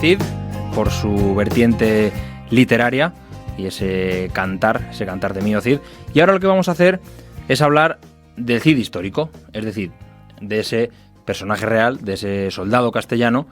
Cid por su vertiente literaria y ese cantar de Mío Cid. Y ahora lo que vamos a hacer es hablar del Cid histórico, es decir, de ese personaje real, de ese soldado castellano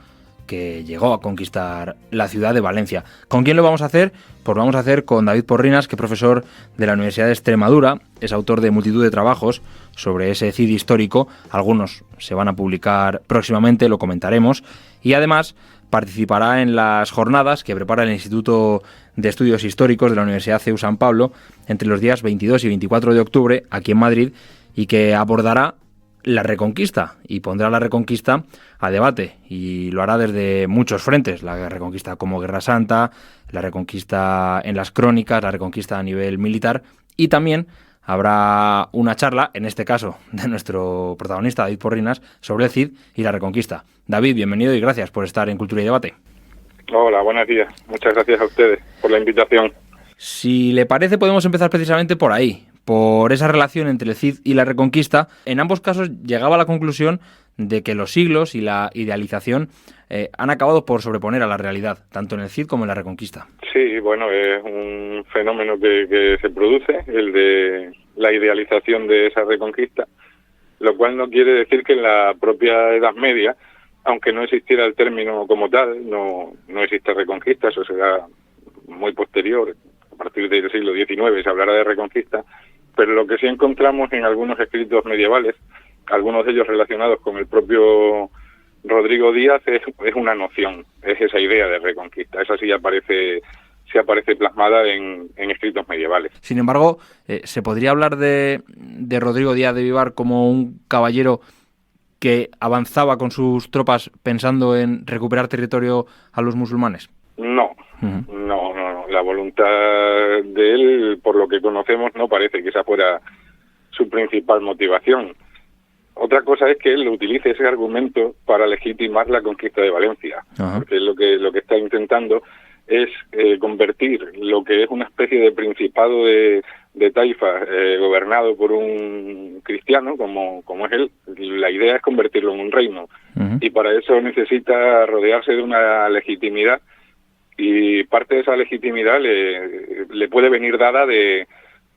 que llegó a conquistar la ciudad de Valencia. ¿Con quién lo vamos a hacer? Pues vamos a hacer con David Porrinas, que es profesor de la Universidad de Extremadura, es autor de multitud de trabajos sobre ese Cid histórico. Algunos se van a publicar próximamente, lo comentaremos, y además participará en las jornadas que prepara el Instituto de Estudios Históricos de la Universidad CEU San Pablo entre los días 22 y 24 de octubre aquí en Madrid, y que abordará la Reconquista y pondrá la Reconquista a debate, y lo hará desde muchos frentes: la Reconquista como Guerra Santa, la Reconquista en las crónicas, la Reconquista a nivel militar, y también habrá una charla, en este caso de nuestro protagonista David Porrinas, sobre el Cid y la Reconquista. David, bienvenido y gracias por estar en Cultura y Debate. Hola, buenos días. Muchas gracias a ustedes por la invitación. Si le parece, podemos empezar precisamente por ahí, por esa relación entre el Cid y la Reconquista. En ambos casos llegaba a la conclusión de que los siglos y la idealización han acabado por sobreponer a la realidad, tanto en el Cid como en la Reconquista. Sí, bueno, es un fenómeno que se produce, el de la idealización de esa Reconquista, lo cual no quiere decir que en la propia Edad Media, aunque no existiera el término como tal, no existe Reconquista. Eso será muy posterior. A partir del siglo XIX se hablará de Reconquista, pero lo que sí encontramos en algunos escritos medievales, algunos de ellos relacionados con el propio Rodrigo Díaz, es una noción, es esa idea de Reconquista. Esa sí aparece plasmada en escritos medievales. Sin embargo, ¿se podría hablar de Rodrigo Díaz de Vivar como un caballero que avanzaba con sus tropas pensando en recuperar territorio a los musulmanes? No. La voluntad de él, por lo que conocemos, no parece que esa fuera su principal motivación. Otra cosa es que él utilice ese argumento para legitimar la conquista de Valencia. Ajá. Porque lo que está intentando es convertir lo que es una especie de principado de taifa gobernado por un cristiano como es él. La idea es convertirlo en un reino. Uh-huh. Y para eso necesita rodearse de una legitimidad, y parte de esa legitimidad le puede venir dada de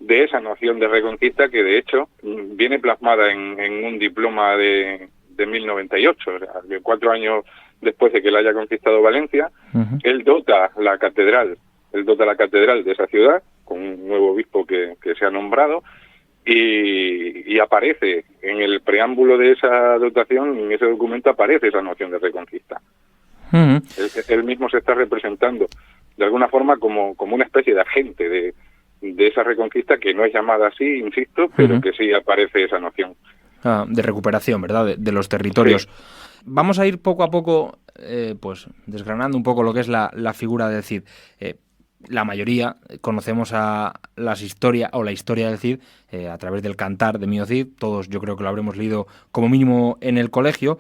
esa noción de Reconquista, que de hecho viene plasmada en un diploma de 1098, o sea, 4 años después de que él haya conquistado Valencia. Uh-huh. Él dota la catedral de esa ciudad con un nuevo obispo que se ha nombrado, y aparece en el preámbulo de esa dotación, en ese documento aparece esa noción de Reconquista. Uh-huh. Él mismo se está representando de alguna forma como una especie de agente de esa Reconquista, que no es llamada así, insisto, pero uh-huh, que sí aparece esa noción. De recuperación, ¿verdad?, de los territorios. Sí. Vamos a ir poco a poco pues desgranando un poco lo que es la figura del Cid. La mayoría conocemos la historia del Cid a través del cantar de Mío Cid. Todos yo creo que lo habremos leído como mínimo en el colegio.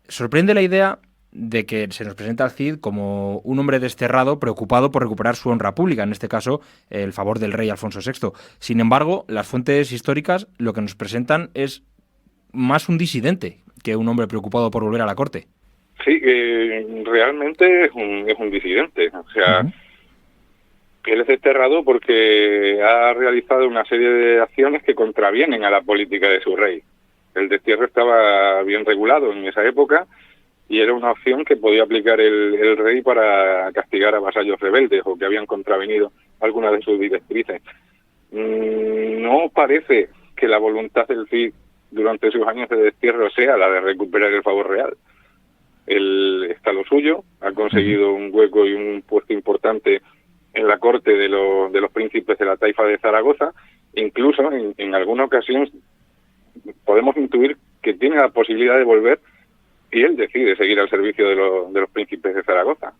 Sorprende la idea de que se nos presenta al Cid como un hombre desterrado preocupado por recuperar su honra pública, en este caso el favor del rey Alfonso VI. Sin embargo, las fuentes históricas lo que nos presentan es más un disidente que un hombre preocupado por volver a la corte. Sí, realmente es un disidente. O sea, uh-huh, él es desterrado porque ha realizado una serie de acciones que contravienen a la política de su rey. El destierro estaba bien regulado en esa época, y era una opción que podía aplicar el rey para castigar a vasallos rebeldes o que habían contravenido algunas de sus directrices. No parece que la voluntad del Cid durante sus años de destierro sea la de recuperar el favor real. Él está a lo suyo, ha conseguido un hueco y un puesto importante en la corte de los príncipes de la taifa de Zaragoza. Incluso en alguna ocasión podemos intuir que tiene la posibilidad de volver, y él decide seguir al servicio de los príncipes de Zaragoza.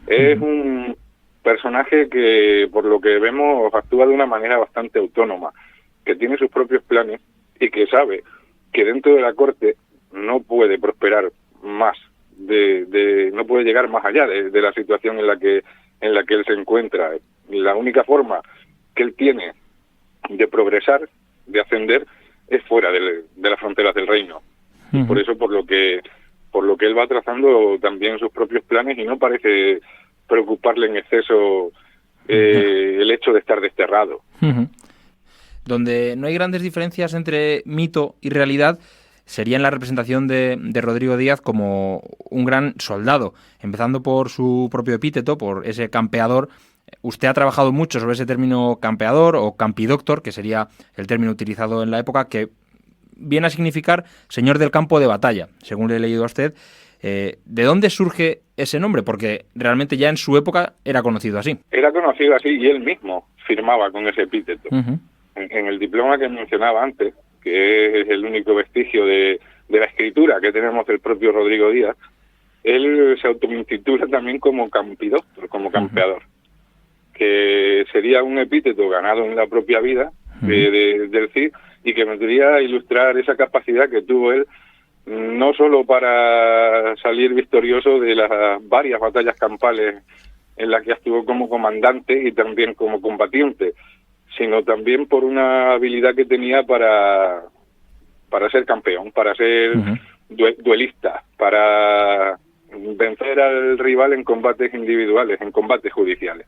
Es un personaje que, por lo que vemos, actúa de una manera bastante autónoma, que tiene sus propios planes y que sabe que dentro de la corte no puede prosperar más, no puede llegar más allá de la situación en la que él se encuentra. La única forma que él tiene de progresar, de ascender, es fuera de las fronteras del reino. Y por eso, por lo que por lo que él va trazando también sus propios planes y no parece preocuparle en exceso el hecho de estar desterrado. Donde no hay grandes diferencias entre mito y realidad sería en la representación de Rodrigo Díaz como un gran soldado, empezando por su propio epíteto, por ese campeador. Usted ha trabajado mucho sobre ese término campeador o campidoctor, que sería el término utilizado en la época, que viene a significar señor del campo de batalla, según le he leído a usted. ¿De dónde surge ese nombre? Porque realmente ya en su época era conocido así. Era conocido así y él mismo firmaba con ese epíteto. En el diploma que mencionaba antes, que es el único vestigio de la escritura que tenemos del propio Rodrigo Díaz, él se autointitula también como campidoctor, como campeador, que sería un epíteto ganado en la propia vida del Cid y que vendría a ilustrar esa capacidad que tuvo él, no solo para salir victorioso de las varias batallas campales en las que estuvo como comandante y también como combatiente, sino también por una habilidad que tenía para ser campeón, para ser duelista, para vencer al rival en combates individuales, en combates judiciales,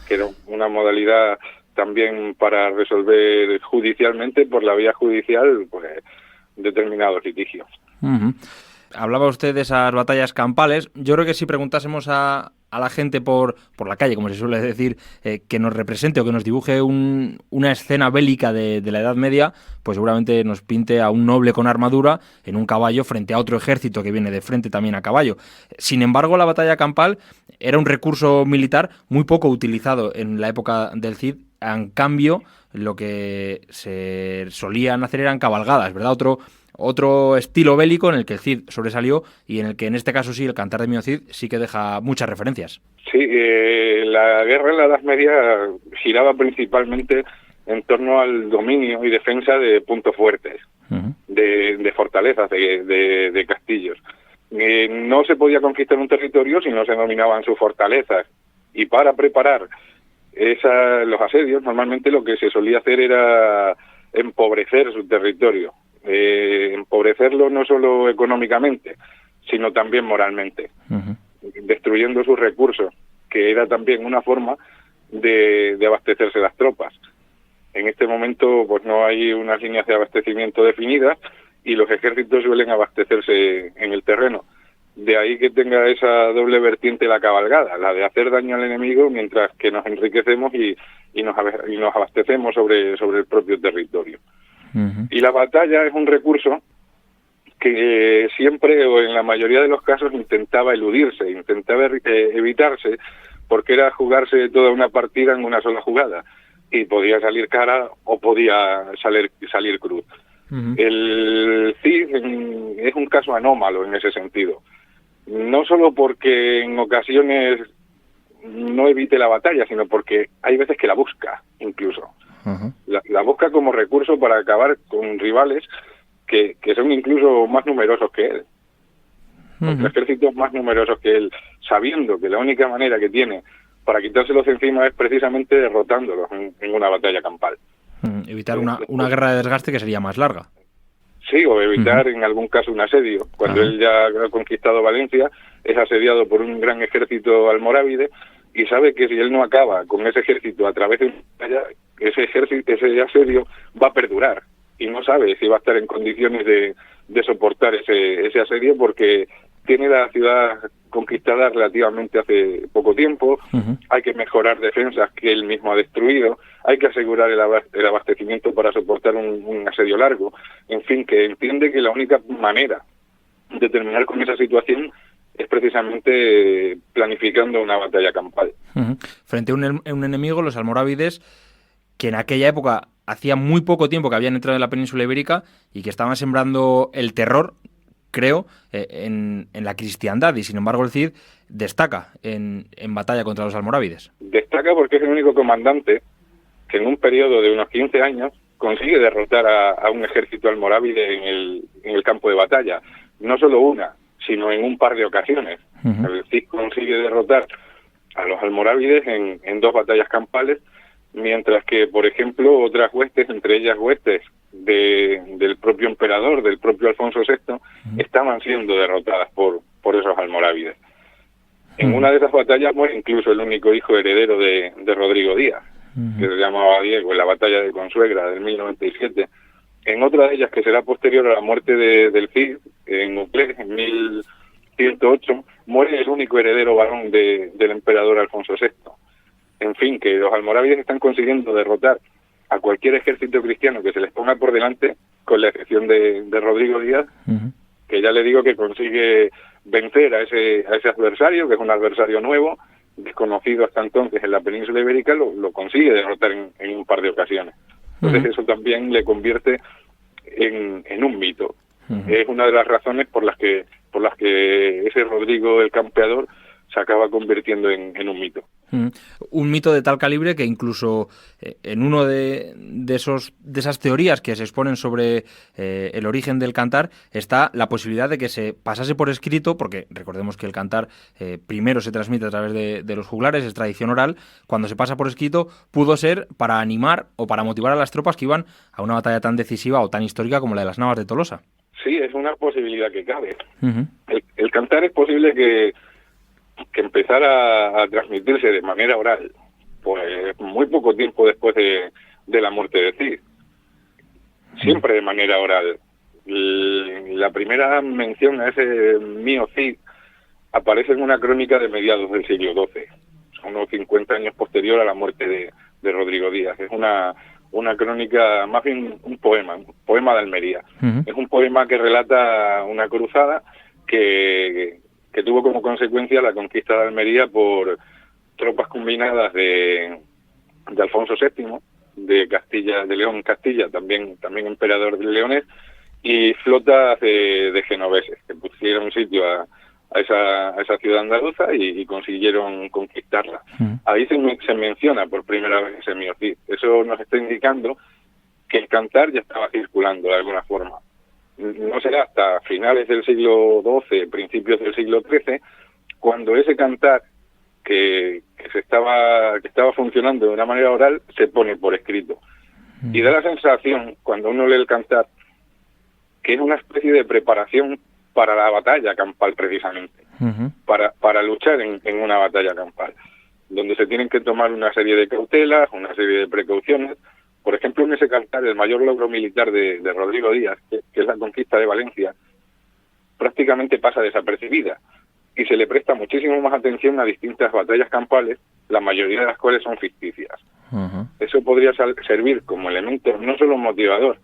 que era una modalidad también para resolver judicialmente, por la vía judicial, pues determinados litigios. Hablaba usted de esas batallas campales. Yo creo que si preguntásemos a la gente por la calle, como se suele decir, que nos represente o que nos dibuje una escena bélica de la Edad Media, pues seguramente nos pinte a un noble con armadura en un caballo frente a otro ejército que viene de frente también a caballo. Sin embargo, la batalla campal era un recurso militar muy poco utilizado en la época del Cid. En cambio, lo que se solían hacer eran cabalgadas, ¿verdad? Otro estilo bélico en el que el Cid sobresalió y en el que en este caso sí, el Cantar de Mio Cid sí que deja muchas referencias. Sí, la guerra en la Edad Media giraba principalmente en torno al dominio y defensa de puntos fuertes, de fortalezas, de castillos. No se podía conquistar un territorio si no se dominaban sus fortalezas, y para preparar los asedios normalmente lo que se solía hacer era empobrecer su territorio. Empobrecerlo no solo económicamente, sino también moralmente, destruyendo sus recursos, que era también una forma de abastecerse las tropas. En este momento pues no hay unas líneas de abastecimiento definidas y los ejércitos suelen abastecerse en el terreno. De ahí que tenga esa doble vertiente la cabalgada, la de hacer daño al enemigo mientras que nos enriquecemos y nos abastecemos sobre el propio territorio. Y la batalla es un recurso que siempre o en la mayoría de los casos intentaba eludirse, intentaba evitarse, porque era jugarse toda una partida en una sola jugada y podía salir cara o podía salir cruz. El Cid es un caso anómalo en ese sentido, no solo porque en ocasiones no evite la batalla, sino porque hay veces que la busca incluso. La busca como recurso para acabar con rivales que son incluso más numerosos que él, contra ejércitos más numerosos que él, sabiendo que la única manera que tiene para quitárselos encima es precisamente derrotándolos en una batalla campal. Evitar una guerra de desgaste que sería más larga. Sí, o evitar en algún caso un asedio. Cuando él ya ha conquistado Valencia, es asediado por un gran ejército almorávide y sabe que si él no acaba con ese ejército a través de una batalla, ese asedio va a perdurar y no sabe si va a estar en condiciones de soportar ese asedio, porque tiene la ciudad conquistada relativamente hace poco tiempo, hay que mejorar defensas que él mismo ha destruido, hay que asegurar el abastecimiento para soportar un asedio largo, en fin, que entiende que la única manera de terminar con esa situación es precisamente planificando una batalla campal. Frente a un enemigo, los almorávides, que en aquella época hacía muy poco tiempo que habían entrado en la península ibérica y que estaban sembrando el terror, creo, en la cristiandad, y sin embargo el Cid destaca en batalla contra los almorávides. Destaca porque es el único comandante que en un periodo de unos 15 años consigue derrotar a un ejército almorávide en el campo de batalla. No solo una, sino en un par de ocasiones. El Cid consigue derrotar a los almorávides en 2 batallas campales, mientras que, por ejemplo, otras huestes, entre ellas huestes del propio emperador, del propio Alfonso VI, estaban siendo derrotadas por esos almorávides. En una de esas batallas muere incluso el único hijo heredero de Rodrigo Díaz, que se llamaba Diego, en la batalla de Consuegra del 1097. En otra de ellas, que será posterior a la muerte del Cid, en Uclés, en 1108, muere el único heredero varón del emperador Alfonso VI. En fin, que los almorávides están consiguiendo derrotar a cualquier ejército cristiano que se les ponga por delante, con la excepción de Rodrigo Díaz, que ya le digo que consigue vencer a ese adversario, que es un adversario nuevo, desconocido hasta entonces en la península ibérica, lo consigue derrotar en un par de ocasiones. Entonces eso también le convierte en un mito. Es una de las razones por las que ese Rodrigo el Campeador se acaba convirtiendo en un mito. Un mito de tal calibre que incluso en uno de esas teorías que se exponen sobre el origen del cantar está la posibilidad de que se pasase por escrito, porque recordemos que el cantar primero se transmite a través de los juglares, es tradición oral. Cuando se pasa por escrito pudo ser para animar o para motivar a las tropas que iban a una batalla tan decisiva o tan histórica como la de las Navas de Tolosa. Sí, es una posibilidad que cabe. El cantar es posible que empezara a transmitirse de manera oral, pues muy poco tiempo después de la muerte de Cid. Siempre de manera oral. La primera mención a ese mío Cid aparece en una crónica de mediados del siglo XII, unos 50 años posterior a la muerte de Rodrigo Díaz. Es una crónica, más bien un poema de Almería. Es un poema que relata una cruzada que tuvo como consecuencia la conquista de Almería por tropas combinadas de Alfonso VII, de Castilla, de León Castilla, también emperador de Leones, y flotas de genoveses que pusieron sitio a esa ciudad andaluza y consiguieron conquistarla. Ahí se menciona por primera vez ese mío Cid. Eso nos está indicando que el cantar ya estaba circulando de alguna forma. No será hasta finales del siglo XII, principios del siglo XIII, cuando ese cantar que estaba funcionando de una manera oral se pone por escrito. Y da la sensación, cuando uno lee el cantar, que es una especie de preparación para la batalla campal, precisamente, para luchar en una batalla campal, donde se tienen que tomar una serie de cautelas, una serie de precauciones. Por ejemplo, en ese cantar, el mayor logro militar de Rodrigo Díaz, que es la conquista de Valencia, prácticamente pasa desapercibida y se le presta muchísimo más atención a distintas batallas campales, la mayoría de las cuales son ficticias. Eso podría servir como elemento no solo motivador,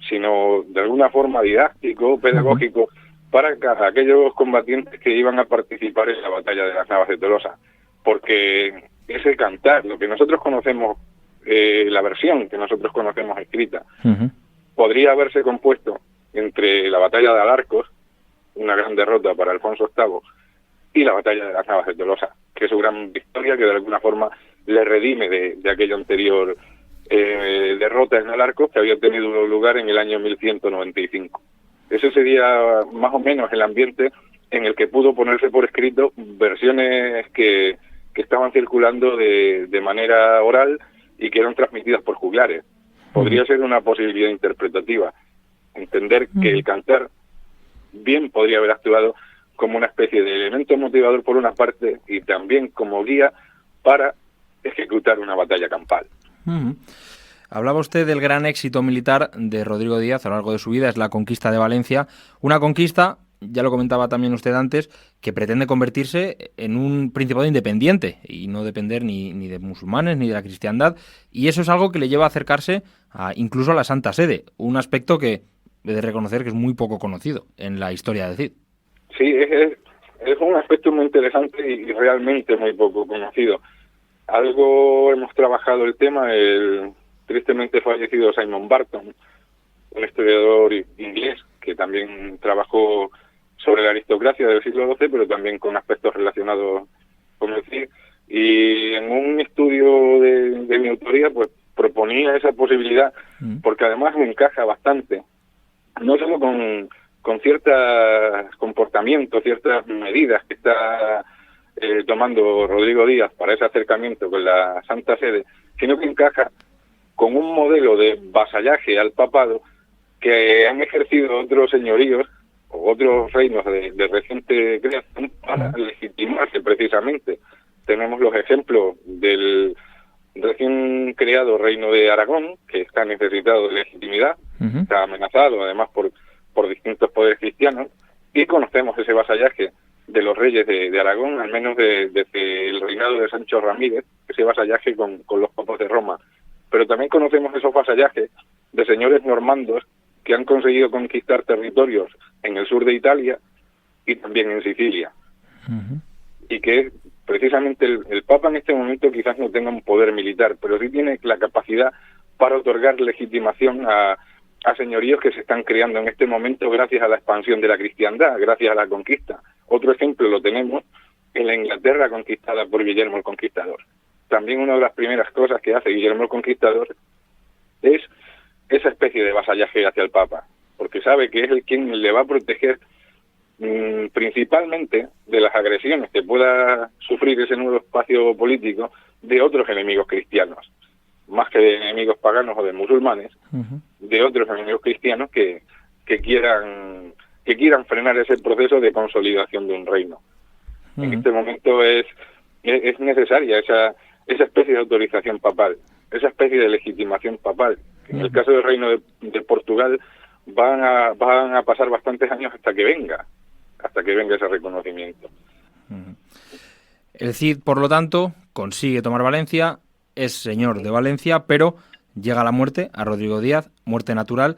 sino de alguna forma didáctico, pedagógico, para aquellos combatientes que iban a participar en la batalla de las Navas de Tolosa. Porque ese cantar, lo que nosotros conocemos, la versión que nosotros conocemos escrita, podría haberse compuesto entre la batalla de Alarcos, una gran derrota para Alfonso VIII, y la batalla de las Navas de Tolosa, que es su gran victoria, que de alguna forma le redime de aquella anterior derrota en Alarcos, que había tenido lugar en el año 1195. Ese sería más o menos el ambiente en el que pudo ponerse por escrito versiones que estaban circulando de manera oral y que eran transmitidas por juglares. Podría ser una posibilidad interpretativa. Entender que el cantar bien podría haber actuado como una especie de elemento motivador por una parte y también como guía para ejecutar una batalla campal. Hablaba usted del gran éxito militar de Rodrigo Díaz a lo largo de su vida, es la conquista de Valencia. Una conquista, ya lo comentaba también usted antes, que pretende convertirse en un principado independiente y no depender ni de musulmanes ni de la cristiandad. Y eso es algo que le lleva a acercarse incluso a la Santa Sede, un aspecto que he de reconocer que es muy poco conocido en la historia de Cid. Sí, es un aspecto muy interesante y realmente muy poco conocido. Algo hemos trabajado el tema, el tristemente fallecido Simon Barton, un historiador inglés que también trabajó sobre la aristocracia del siglo XII, pero también con aspectos relacionados con el Cid, y en un estudio de mi autoría pues proponía esa posibilidad, porque además me encaja bastante, no solo con ciertos comportamientos, ciertas medidas que está tomando Rodrigo Díaz para ese acercamiento con la Santa Sede, sino que encaja con un modelo de vasallaje al papado que han ejercido otros señoríos o otros reinos de reciente creación para legitimarse precisamente. Tenemos los ejemplos del recién creado Reino de Aragón, que está necesitado de legitimidad, está amenazado además por distintos poderes cristianos, y conocemos ese vasallaje de los reyes de Aragón, al menos desde el reinado de Sancho Ramírez, ese vasallaje con los papas de Roma. Pero también conocemos esos vasallajes de señores normandos que han conseguido conquistar territorios en el sur de Italia y también en Sicilia. Y que precisamente el Papa en este momento quizás no tenga un poder militar, pero sí tiene la capacidad para otorgar legitimación a señoríos que se están creando en este momento gracias a la expansión de la cristiandad, gracias a la conquista. Otro ejemplo lo tenemos en la Inglaterra conquistada por Guillermo el Conquistador. También una de las primeras cosas que hace Guillermo el Conquistador es esa especie de vasallaje hacia el Papa, porque sabe que es el quien le va a proteger principalmente de las agresiones que pueda sufrir ese nuevo espacio político de otros enemigos cristianos, más que de enemigos paganos o de musulmanes, de otros enemigos cristianos que quieran frenar ese proceso de consolidación de un reino. En este momento es necesaria esa especie de autorización papal, esa especie de legitimación papal. En el caso del reino de Portugal van a pasar bastantes años hasta que venga ese reconocimiento. El Cid, por lo tanto, consigue tomar Valencia, es señor de Valencia, pero llega la muerte a Rodrigo Díaz, muerte natural,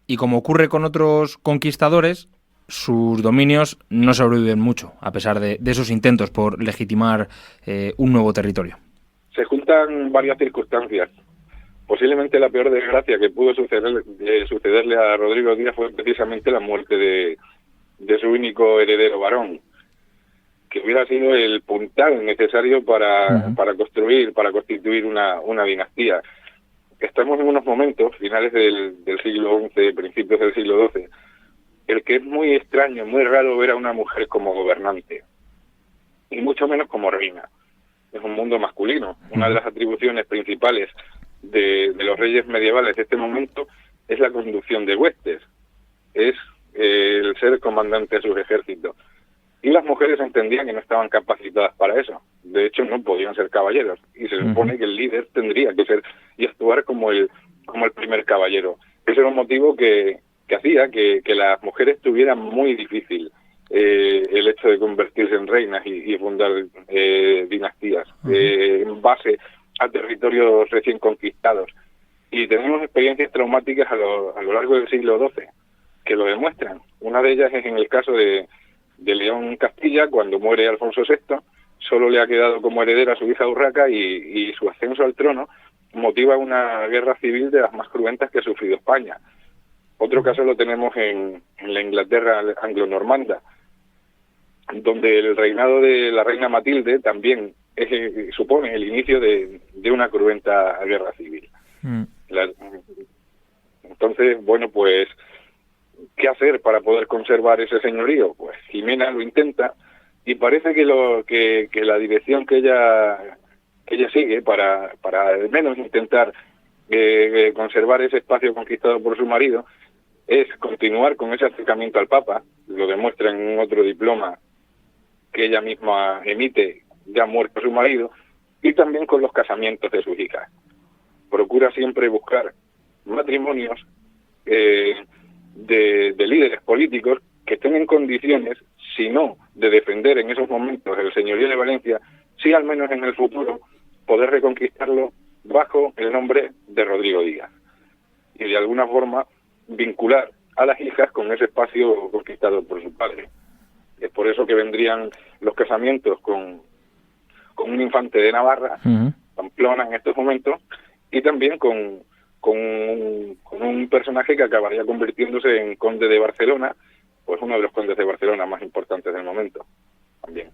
y como ocurre con otros conquistadores, sus dominios no sobreviven mucho, a pesar de esos intentos por legitimar un nuevo territorio. Se juntan varias circunstancias. Posiblemente la peor desgracia que pudo sucederle a Rodrigo Díaz fue precisamente la muerte de su único heredero varón, que hubiera sido el puntal necesario para constituir una dinastía. Estamos en unos momentos, finales del siglo XI, principios del siglo XII, el que es muy extraño, muy raro ver a una mujer como gobernante, y mucho menos como reina. Es un mundo masculino. Una de las atribuciones principales de los reyes medievales de este momento es la conducción de huestes, es el ser comandante de sus ejércitos. Y las mujeres entendían que no estaban capacitadas para eso. De hecho, no podían ser caballeros. Y se supone que el líder tendría que ser y actuar como el primer caballero. Ese era un motivo que hacía que las mujeres tuvieran muy difícil el hecho de convertirse en reinas y fundar dinastías en base a territorios recién conquistados. Y tenemos experiencias traumáticas a lo largo del siglo XII que lo demuestran. Una de ellas es en el caso de León Castilla, cuando muere Alfonso VI, solo le ha quedado como heredera a su hija Urraca y su ascenso al trono motiva una guerra civil de las más cruentas que ha sufrido España. Otro caso lo tenemos en la Inglaterra anglo-normanda, donde el reinado de la reina Matilde también supone el inicio de una cruenta guerra civil. Entonces, bueno, pues, ¿qué hacer para poder conservar ese señorío? Pues Jimena lo intenta y parece que la dirección que ella sigue para al menos intentar conservar ese espacio conquistado por su marido es continuar con ese acercamiento al Papa. Lo demuestra en otro diploma que ella misma emite ya muerto su marido, y también con los casamientos de sus hijas. Procura siempre buscar matrimonios de líderes políticos que estén en condiciones, si no de defender en esos momentos el señorío de Valencia, sí al menos en el futuro poder reconquistarlo bajo el nombre de Rodrigo Díaz, y de alguna forma vincular a las hijas con ese espacio conquistado por su padre. Es por eso que vendrían los casamientos con un infante de Navarra, Pamplona en estos momentos, y también con un personaje que acabaría convirtiéndose en conde de Barcelona, pues uno de los condes de Barcelona más importantes del momento también.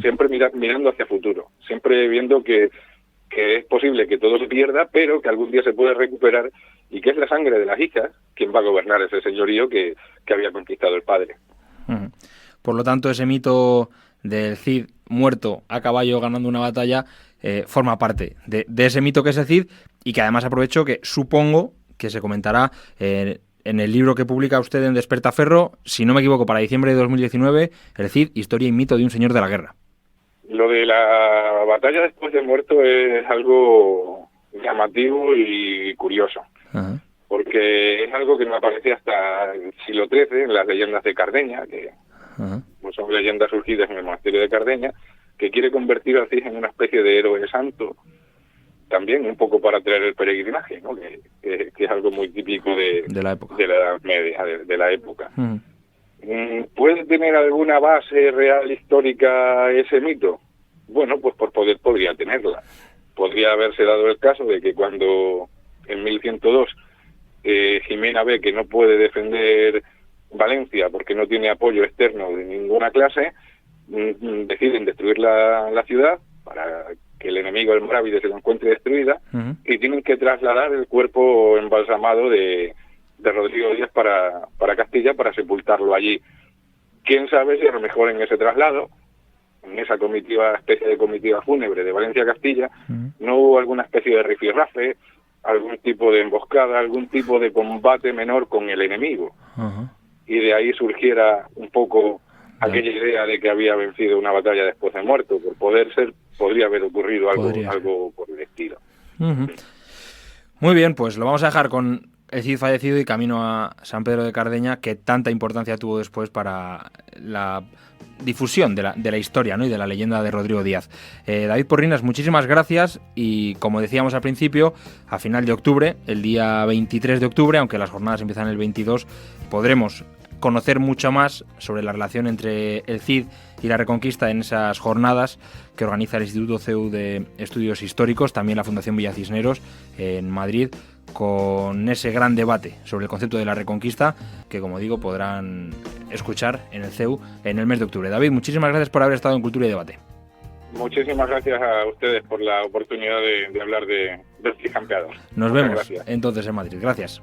Siempre mirando hacia futuro, siempre viendo que es posible que todo se pierda, pero que algún día se puede recuperar, y que es la sangre de las hijas quien va a gobernar ese señorío que había conquistado el padre. Por lo tanto, ese mito del Cid muerto a caballo ganando una batalla forma parte de ese mito que es el Cid, y que además aprovecho que supongo que se comentará en el libro que publica usted en Despertaferro, si no me equivoco, para diciembre de 2019, el Cid, historia y mito de un señor de la guerra. Lo de la batalla después de muerto es algo llamativo y curioso, Ajá. porque es algo que no aparece hasta el siglo XIII en las leyendas de Cardeña, que pues son leyendas surgidas en el monasterio de Cardeña, que quiere convertir al Cid en una especie de héroe santo, también un poco para atraer el peregrinaje, ¿no? que es algo muy típico de la época, de la Edad Media, de la época. ¿Puede tener alguna base real histórica ese mito? Bueno, pues por poder podría tenerla. Podría haberse dado el caso de que cuando en 1102 Jimena ve que no puede defender Valencia porque no tiene apoyo externo de ninguna clase, deciden destruir la ciudad para que el enemigo, el Morávide, se lo encuentre destruida, y tienen que trasladar el cuerpo embalsamado de Rodrigo Díaz para Castilla para sepultarlo allí. Quién sabe si a lo mejor en ese traslado, en esa especie de comitiva fúnebre de Valencia a Castilla, no hubo alguna especie de rifirrafe, algún tipo de emboscada, algún tipo de combate menor con el enemigo. Y de ahí surgiera un poco aquella idea de que había vencido una batalla después de muerto. Por poder ser, podría haber ocurrido algo por el estilo. Muy bien, pues lo vamos a dejar con el Cid fallecido y camino a San Pedro de Cardeña, que tanta importancia tuvo después para la difusión de la historia, ¿no? Y de la leyenda de Rodrigo Díaz. David Porrinas, muchísimas gracias, y como decíamos al principio, a final de octubre, el día 23 de octubre, aunque las jornadas empiezan el 22, podremos conocer mucho más sobre la relación entre el Cid y la Reconquista en esas jornadas que organiza el Instituto CEU de Estudios Históricos, también la Fundación Villa Cisneros en Madrid, con ese gran debate sobre el concepto de la Reconquista que, como digo, podrán escuchar en el CEU en el mes de octubre. David, muchísimas gracias por haber estado en Cultura y Debate. Muchísimas gracias a ustedes por la oportunidad de hablar del Cid campeador. Nos vemos entonces en Madrid. Gracias.